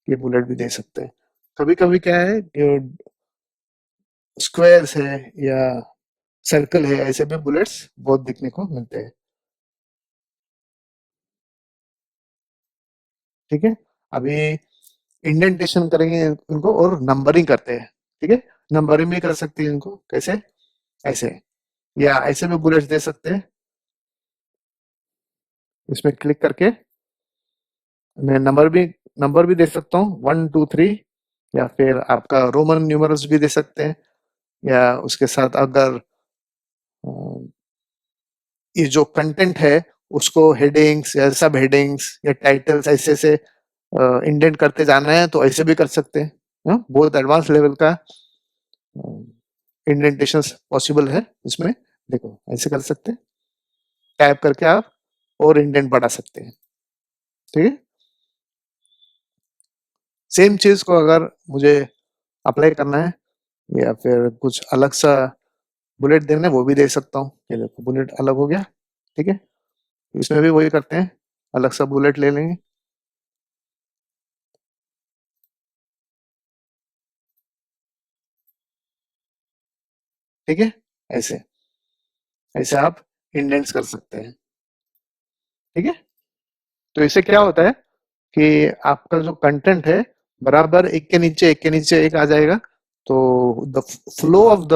ये बुलेट भी दे सकते हैं। कभी कभी क्या है, स्क्वायर्स है या सर्कल है, ऐसे भी बुलेट्स बहुत दिखने को मिलते हैं। ठीक है, अभी इंडेंटेशन करेंगे इनको और नंबरिंग करते हैं। ठीक है, नंबरिंग भी कर सकते हैं इनको, कैसे, ऐसे, या ऐसे भी बुलेट्स दे सकते हैं। इसमें क्लिक करके मैं नंबर भी दे सकता हूँ, 1 2 3, या फिर आपका रोमन न्यूमरल्स भी दे सकते हैं, या उसके साथ अगर अ, ये जो कंटेंट है उसको हेडिंग्स या सब हेडिंग्स या टाइटल्स ऐसे से इंडेंट करते जाना है तो ऐसे भी कर सकते हैं। बहुत एडवांस लेवल का इंडेंटेशन पॉसिबल है इसमें, देखो ऐसे कर सकते हैं, टैप करके आप और इंडेंट बढ़ा सकते हैं। ठीक है, सेम चीज को अगर मुझे अप्लाई करना है या फिर कुछ अलग सा बुलेट देना है वो भी दे सकता हूँ। ये देखो बुलेट अलग हो गया। ठीक है, इसमें भी वही करते हैं, अलग सा बुलेट ले लेंगे। ठीक है, ऐसे ऐसे आप इंडेंट्स कर सकते हैं। ठीक है, तो इससे क्या होता है कि आपका जो कंटेंट है बराबर एक के नीचे एक आ जाएगा, तो the flow of the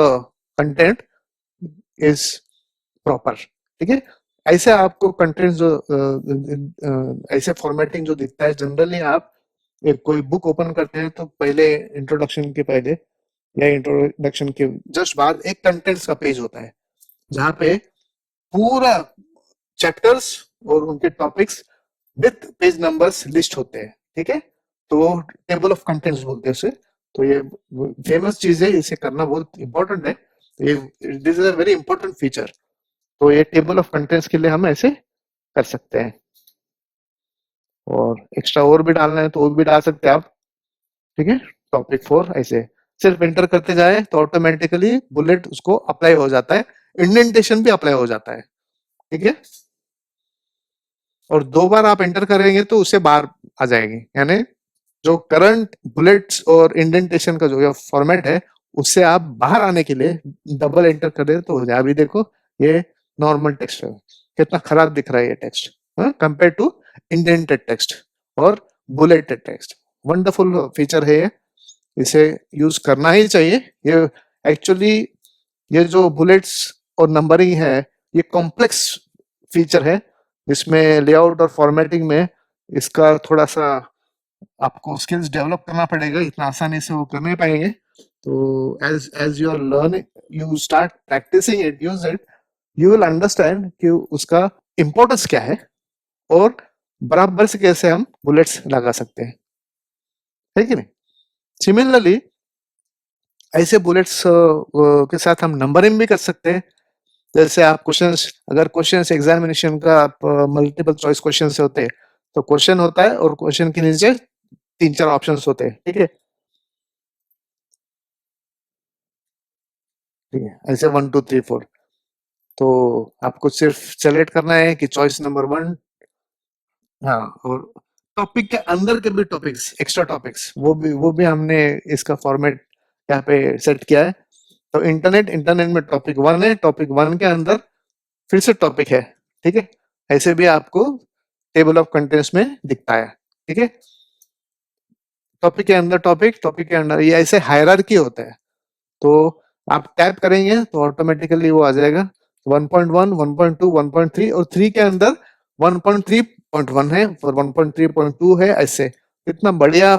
content is proper. ठीक है, ऐसे आपको कंटेंट जो ऐसे फॉर्मेटिंग जो दिखता है जनरली, आप एक कोई बुक ओपन करते हैं तो पहले इंट्रोडक्शन के पहले या इंट्रोडक्शन के जस्ट बाद एक कंटेंट्स का पेज होता है जहाँ पे पूरा चैप्टर्स और उनके topics with page numbers list होते हैं। ठीक है, तो वो टेबल ऑफ कंटेंट्स बोलते हैं उसे। तो ये फेमस चीज है, इसे करना बहुत इंपॉर्टेंट है। तो ये this is a very important feature. तो ये टेबल ऑफ कंटेंट्स के लिए हम ऐसे कर सकते हैं, और एक्स्ट्रा और भी डालना है तो और भी डाल सकते हैं आप। ठीक है, टॉपिक 4 ऐसे सिर्फ एंटर करते जाए तो ऑटोमेटिकली बुलेट उसको अप्लाई हो जाता है, इंडेंटेशन भी अप्लाई हो जाता है। ठीक है, और 2 बार आप एंटर करेंगे तो उससे बाहर आ जाएगी, यानी जो करंट बुलेट्स और इंडेंटेशन का जो फॉर्मेट है उससे आप बाहर आने के लिए डबल एंटर कर दे तो हो जाए। अभी देखो ये नॉर्मल टेक्स्ट है, कितना खराब दिख रहा है ये text compare to indented text और बुलेटेड टेक्स्ट। वंडरफुल फीचर है ये, इसे यूज करना ही चाहिए। ये एक्चुअली ये जो बुलेट्स और नंबरिंग है ये कॉम्प्लेक्स फीचर है, जिसमें लेआउट और फॉर्मेटिंग में इसका थोड़ा सा आपको स्किल्स डेवलप करना पड़ेगा, इतना आसानी से वो कर नहीं पाएंगे। तो as as you are learning, you start practising it, use it, you will understand कि उसका इम्पोर्टेंस क्या है और बराबर से कैसे हम बुलेट्स लगा सकते हैं, है कि नहीं। सिमिलरली ऐसे बुलेट्स के साथ हम नंबरिंग भी कर सकते हैं। जैसे आप क्वेश्चंस, अगर क्वेश्चंस एग्जामिनेशन का आप मल्टीपल चॉइस क्वेश्चन से होते हैं तो क्वेश्चन होता है और क्वेश्चन के नीचे 3 4 ऑप्शंस होते हैं। ठीक है, ठीक है, ऐसे 1 2 3 4। तो आपको सिर्फ सेलेक्ट करना है कि चॉइस नंबर 1। हाँ, और टॉपिक के अंदर के भी टॉपिक्स, एक्स्ट्रा टॉपिक्स, वो भी हमने इसका फॉर्मेट यहाँ पे सेट किया है। तो इंटरनेट में टॉपिक 1 है, टॉपिक 1 के अंदर फिर से टॉपिक है। ठीक है, ऐसे भी आपको टेबल ऑफ कंटेंट्स में दिखता है। ठीक है, टॉपिक के अंदर टॉपिक, टॉपिक के अंदर ये ऐसे हायरार्की होता है। तो आप टैप करेंगे तो ऑटोमेटिकली वो आ जाएगा 1.1 1.2 1.3, और 3 के अंदर 1.3.1 है और 1.3.2 है, ऐसे इतना बढ़िया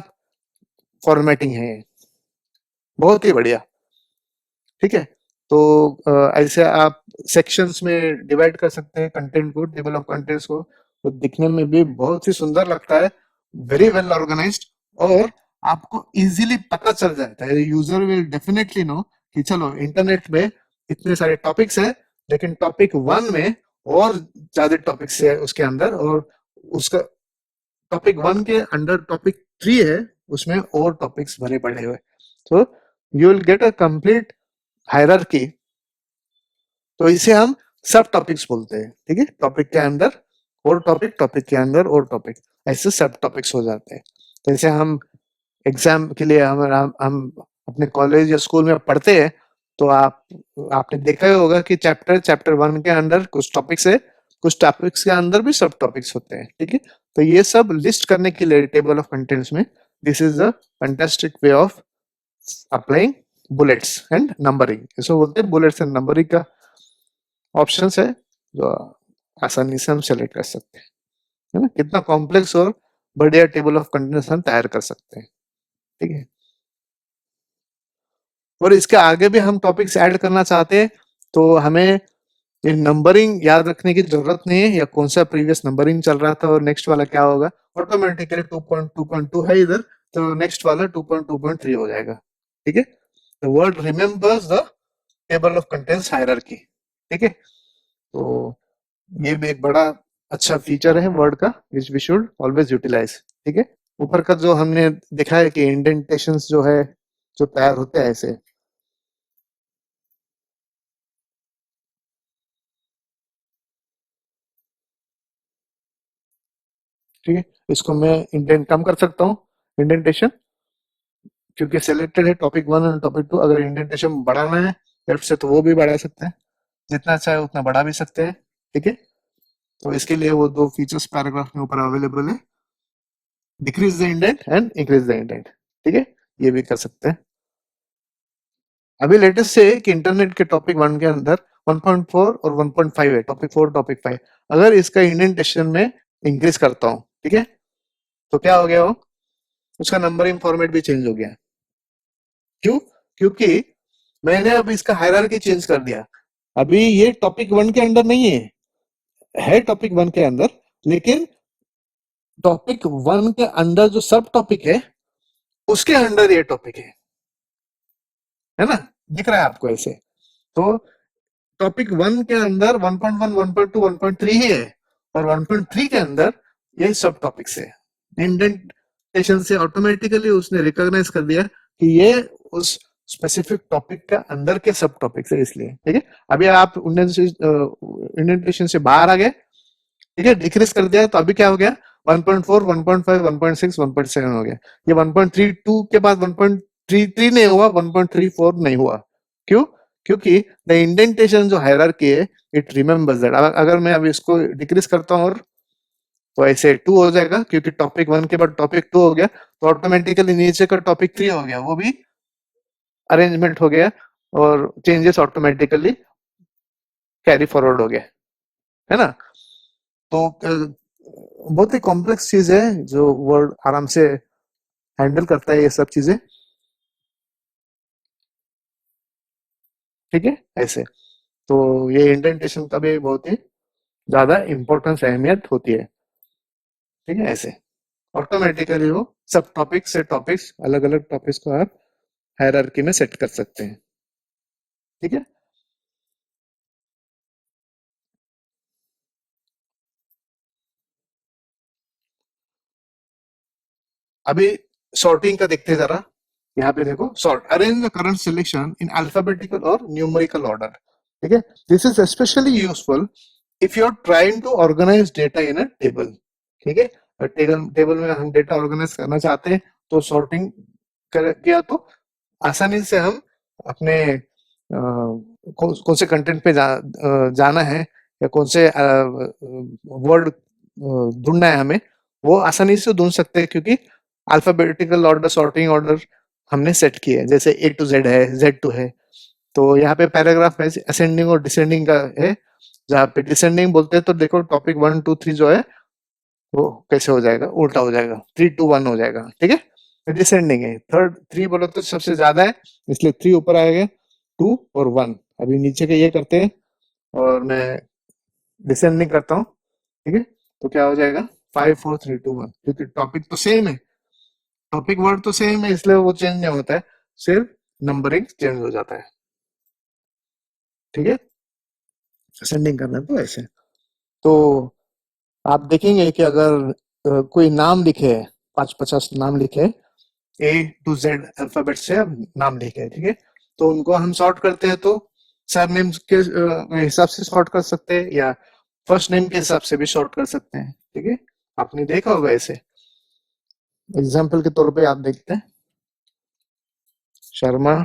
फॉर्मेटिंग है, बहुत ही बढ़िया। ठीक है, तो ऐसे आप सेक्शंस में डिवाइड कर सकते हैं कंटेंट को, टेबल ऑफ कंटेंट्स को, तो दिखने में भी बहुत ही सुंदर लगता है, वेरी वेल ऑर्गेनाइज्ड। और आपको इजीली पता चल जाता है, यूजर विल डेफिनेटली नो कि चलो इंटरनेट में इतने सारे टॉपिक्स हैं, लेकिन टॉपिक 1 में और ज्यादा टॉपिक्स है उसके अंदर, और उसका टॉपिक 1 के अंडर टॉपिक 3 है, उसमें और टॉपिक्स भरे पड़े हुए। तो you will get a complete hierarchy. तो इसे हम सब टॉपिक्स बोलते हैं, ठीक है। टॉपिक के अंदर और टॉपिक, टॉपिक के अंदर और टॉपिक, ऐसे सब टॉपिक्स हो जाते हैं। तो इसे हम एग्जाम के लिए हम अपने कॉलेज या स्कूल में पढ़ते हैं, तो आपने देखा ही होगा कि चैप्टर 1 के अंदर कुछ टॉपिक्स है, कुछ टॉपिक्स के अंदर भी सब टॉपिक्स होते हैं, ठीक है। तो ये सब लिस्ट करने के लिए टेबल ऑफ कंटेंट्स में this is the fantastic way of applying bullets and numbering. इसको बोलते हैं बुलेट्स एंड नंबरिंग का ऑप्शंस है जो आसानी से हम सेलेक्ट कर सकते हैं, है ना। कितना कॉम्प्लेक्स और बढ़िया टेबल ऑफ कंटेंट्स हम तैयार कर सकते हैं, ठीक है। और इसके आगे भी हम टॉपिक्स ऐड करना चाहते हैं, तो हमें ये नंबरिंग याद रखने की जरूरत नहीं है, या कौन सा प्रीवियस नंबरिंग चल रहा था और नेक्स्ट वाला क्या होगा। ऑटोमेटिकली 2.2.2 है इधर, तो नेक्स्ट वाला 2.2.3 हो जाएगा, ठीक है। The word remembers the table of contents hierarchy, ठीक है। तो ये भी एक बड़ा अच्छा फीचर है वर्ड का, which we should always utilise, ठीक है। ऊपर का जो हमने देखा है कि इंडेंटेशंस जो है, जो तैयार होते हैं ऐसे, ठीक है। इसको मैं इंडेंट कम कर सकता हूँ, इंडेंटेशन, क्योंकि सिलेक्टेड है टॉपिक 1 और टॉपिक 2। अगर इंडेंटेशन बढ़ाना है लेफ्ट से, तो वो भी बढ़ा सकते हैं, जितना चाहे उतना बढ़ा भी सकते हैं, ठीक है। तो इसके लिए वो दो फीचर्स पैराग्राफ में ऊपर अवेलेबल है, decrease the indent and increase the indent, ठीक है। ये भी कर सकते हैं। अभी लेटेस्ट से कि इंटरनेट के टॉपिक 1 के अंदर 1.4 और 1.5 है, टॉपिक 4 टॉपिक 5। अगर इसका इंडेंटेशन में इंक्रीज करता हूँ, ठीक है, तो क्या हो गया, वो उसका नंबरिंग फॉर्मेट भी चेंज हो गया। क्यों? क्योंकि मैंने अब इसका हायरार्की चेंज कर दिया। अभी ये टॉपिक 1 के अंदर नहीं है टॉपिक 1 के अंदर, लेकिन टॉपिक 1 के अंदर जो सब टॉपिक है उसके अंदर ये टॉपिक है ना। दिख रहा है आपको ऐसे। तो टॉपिक 1 के अंदर 1.1, 1.2, 1.3 ही है, और 1.3 के अंदर ये सब टॉपिक्स है। इंडेंटेशन से ऑटोमेटिकली उसने रिकॉग्नाइज कर दिया कि ये उस स्पेसिफिक टॉपिक का अंदर के सब टॉपिक्स है, इसलिए, ठीक है। अभी आप इंडेंटेशन से बाहर आ गए, ठीक है, डिक्रीज कर दिया, तो अभी क्या हो गया, 1.4, 1.5, 1.6, 1.7 हो गया। ये 1.32 के बाद 1.33 नहीं हुआ, 1.34 नहीं हुआ। क्यों? क्योंकि द इंडेंटेशन जो हायरार्की है, इट रिमेम्बर्स दैट। अगर मैं अभी इसको डिक्रीज करता हूँ, और तो ऐसे 2 हो जाएगा, क्योंकि टॉपिक 1 के बाद टॉपिक 2 हो गया, तो ऑटोमेटिकली नीचे का टॉपिक 3 हो गया, वो भी अरेंजमेंट हो गया, और चेंजेस ऑटोमेटिकली कैरी फॉरवर्ड हो गया, है ना। तो बहुत ही कॉम्प्लेक्स चीज है, जो वर्ड आराम से हैंडल करता है ये सब चीजें, ठीक है, ऐसे। तो ये इंडेंटेशन का भी बहुत ही ज्यादा इंपॉर्टेंस, अहमियत होती है, ठीक है, ऐसे। ऑटोमेटिकली वो सब टॉपिक से टॉपिक्स, अलग अलग टॉपिक्स को आप हायरार्की में सेट कर सकते हैं, ठीक है। अभी सॉर्टिंग का देखते हैं जरा। यहाँ पे देखो, sort, arrange the current selection in alphabetical और न्यूमेरिकल ऑर्डर, ठीक है। This is specially useful if you are trying to organise data in a table, ठीक है। टेबल टेबल में हम डेटा ऑर्गेनाइज करना चाहते हैं, तो सॉर्टिंग किया तो आसानी से हम अपने कौन से कंटेंट पे जाना है, या कौन से वर्ड ढूंढना है हमें, वो आसानी से ढूंढ सकते हैं, क्योंकि अल्फाबेटिकल ऑर्डर, सॉर्टिंग ऑर्डर हमने सेट किए हैं, जैसे ए टू जेड है, जेड टू है। तो यहाँ पे पैराग्राफ में असेंडिंग और डिसेंडिंग का है। जहाँ पे डिसेंडिंग बोलते हैं, तो देखो टॉपिक 1, 2, 3 जो है, वो कैसे हो जाएगा, उल्टा हो जाएगा, 3, 2, 1 हो जाएगा, ठीक है। डिसेंडिंग है, थर्ड 3 बोलो तो सबसे ज्यादा है, इसलिए 3 ऊपर आएगा, 2 और 1। अभी नीचे के ये करते हैं, और मैं डिसेंडिंग करता हूँ, ठीक है। तो क्या हो जाएगा, 5, 4, 3, 2, 1, क्योंकि टॉपिक तो सेम है, टॉपिक वर्ड तो सेम है, इसलिए वो चेंज नहीं होता है, सिर्फ नंबरिंग चेंज हो जाता है, ठीक है। असेंडिंग करना है तो ऐसे। तो आप देखेंगे कि अगर कोई नाम लिखे, 50 नाम लिखे, A to Z अल्फाबेट से नाम लिखे हैं, ठीक है। तो उनको हम सॉर्ट करते हैं तो सरनेम के हिसाब से सॉर्ट कर सकते हैं या फर्स्ट नेम के हिसाब से भी सॉर्ट कर सकते हैं, ठीक है। आपने देखा होगा ऐसे। एग्जाम्पल के तौर पे आप देखते हैं शर्मा,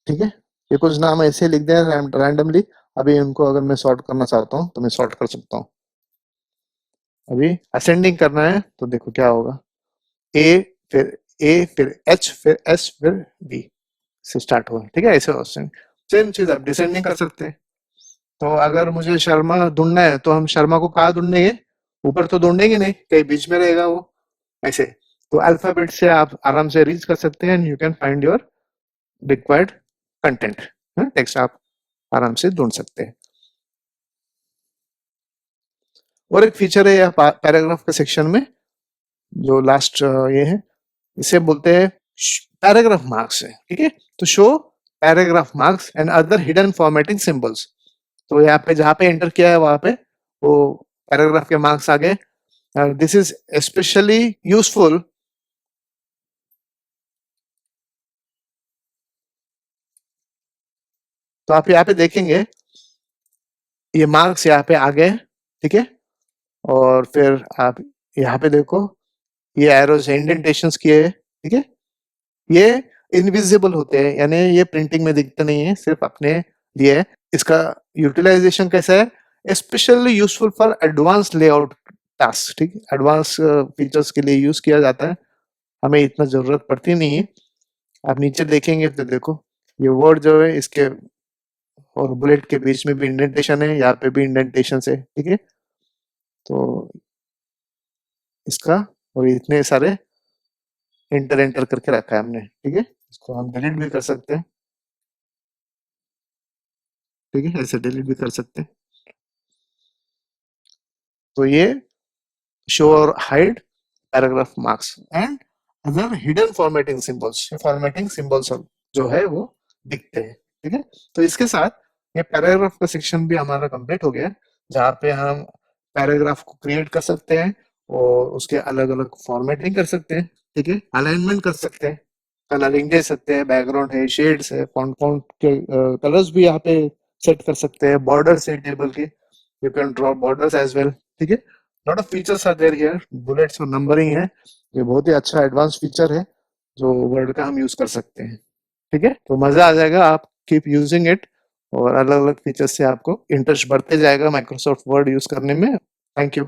ठीक है। ये कुछ नाम ऐसे लिख दिया रैंडमली। अभी इनको अगर मैं सॉर्ट करना चाहता हूँ तो मैं सॉर्ट कर सकता हूँ। अभी असेंडिंग करना है तो देखो क्या होगा, ए फिर ए फिर एच फिर एस फिर बी से स्टार्ट हुआ, ठीक है। ऐसे सेम चीज आप डिसेंडिंग कर सकते हैं। तो अगर मुझे शर्मा ढूंढना है तो हम शर्मा को कहाँ ढूंढेंगे, ऊपर तो ढूंढेंगे नहीं, कहीं बीच में रहेगा वो, ऐसे। तो अल्फाबेट से आप आराम से रीच कर सकते हैं and you can find your required content, text आप आराम से ढूंढ सकते हैं। और एक फीचर है पैराग्राफ के सेक्शन में जो लास्ट ये है, इसे बोलते हैं पैराग्राफ मार्क्स है, ठीक है। तो show paragraph marks and other hidden formatting symbols. तो यहाँ पे जहाँ पे एंटर किया है वहां पे वो पैराग्राफ के मार्क्स आ गए। दिस इज स्पेशली यूजफुल तो आप यहाँ पे देखेंगे ये मार्क्स यहाँ पे आ गए, ठीक है। और फिर आप यहाँ पे देखो ये एरोज इंडेंटेशंस किए हैं, ठीक है। ये इनविजिबल होते हैं, यानी ये प्रिंटिंग में दिखते नहीं है, सिर्फ अपने लिए है। इसका यूटिलाइजेशन कैसा है, specially useful for advance layout task, ठीक है। एडवांस फीचर्स के लिए यूज किया जाता है, हमें इतना जरूरत पड़ती नहीं है। आप नीचे देखेंगे तो देखो ये वर्ड जो है इसके और बुलेट के बीच में भी इंडेंटेशन है, यहाँ पे भी इंडेंटेशन है, ठीक है। तो इसका और इतने सारे इंटर एंटर करके रखा है हमने, ठीक है। इसको हम डिलीट भी कर सकते हैं, ठीक है, ऐसे डिलीट भी कर सकते हैं। तो ये शो और hide paragraph marks and other hidden formatting symbols, formatting symbols जो है वो दिखते हैं, ठीक है। तो इसके साथ ये पैराग्राफ का सेक्शन भी हमारा कंप्लीट हो गया, जहाँ पे हम पैराग्राफ को क्रिएट कर सकते हैं और उसके अलग अलग फॉर्मेटिंग कर सकते हैं, ठीक है। अलाइनमेंट कर सकते हैं, कलरिंग दे सकते हैं, बैकग्राउंड है, शेड्स है, फॉन्ट फॉन्ट के कलर्स भी यहाँ पे सेट कर सकते हैं, बॉर्डर्स है टेबल के, you can draw borders as well, ठीक है। Lot of features are there here, bullets और नंबरिंग है, ये बहुत ही अच्छा एडवांस फीचर है जो वर्ड का हम यूज कर सकते हैं, ठीक है। तो मजा आ जाएगा, आप कीप यूजिंग इट और अलग अलग फीचर्स से आपको इंटरेस्ट बढ़ते जाएगा माइक्रोसॉफ्ट वर्ड यूज करने में। Thank you.